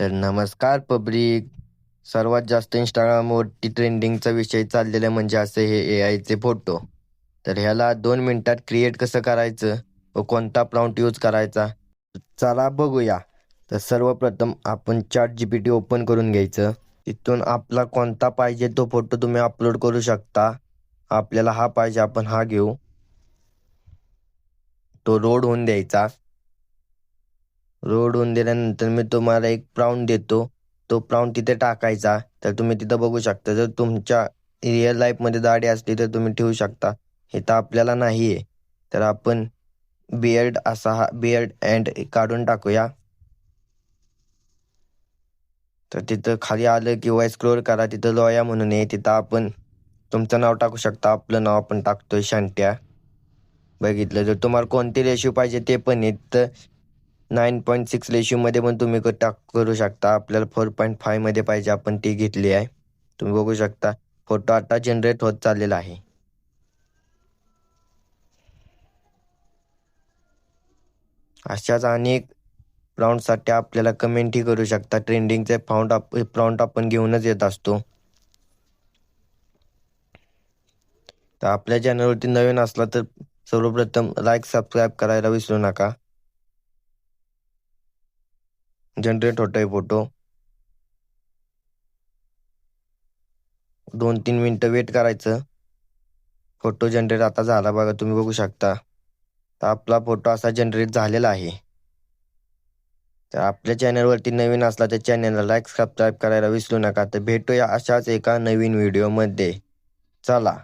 तर नमस्कार पब्लिक. सर्वात जास्त इंस्टाग्रामवरती ट्रेंडिंगचा विषय चाललेला म्हणजे असे हे AI चे फोटो. तर ह्याला 2 मिनिटात क्रिएट कसं करायचं व कोणता प्रॉम्प्ट यूज करायचा, चला बघूया. तर सर्वप्रथम आपण ChatGPT ओपन करून घ्यायचं. तिथून आपला कोणता पाहिजे तो फोटो तुम्ही अपलोड करू शकता. आपल्याला हा पाहिजे, आपण हा घेऊ. तो लोड होऊन द्यायचा. लोड होऊन दिल्यानंतर मी तुम्हाला एक प्रॉम्प्ट देतो. तो प्रॉम्प्ट तिथे टाकायचा. तर तुम्ही तिथं बघू शकता, जर तुमच्या रिअल लाईफमध्ये दाढी असली तर तुम्ही ठेवू शकता. हे तर आपल्याला नाही आहे, तर आपण बियर्ड असा हा बियर्ड अँड काढून टाकूया. तर तिथं खाली आलं किंवा स्क्रोल करा, तिथं लोया म्हणून आहे, तिथं आपण तुमचं नाव टाकू शकता. आपलं नाव आपण टाकतोय शांट्या. बघितलं, जर तुम्हाला कोणते रेशो पाहिजे ते पण आहेत, तर 9.6 रेशोमध्ये पण तुम्ही करू शकता. आपल्याला 4.5 मध्ये पाहिजे, आपण ती घेतली आहे. तुम्ही बघू शकता फोटो आता जनरेट होत चाललेला आहे. अशाच अनेक प्रॉम्प्टसाठी आपल्याला कमेंटही करू शकता. ट्रेंडिंगचे प्रॉम्प्ट आपण घेऊनच येत असतो. तर आपल्या चॅनलवरती नवीन असला तर सर्वप्रथम लाईक सबस्क्राईब करायला विसरू नका. जनरेट होतोय फोटो. 2-3 मिनिटं वेट करायचं. फोटो जनरेट आता झाला बघा, तुम्ही बघू शकता. तर आपला फोटो असा जनरेट झालेला आहे. तर आपल्या चॅनलवरती नवीन असला तर चॅनलला लाईक सबस्क्राईब करायला विसरू नका. तर भेटूया अशाच एका नवीन व्हिडिओमध्ये. चला.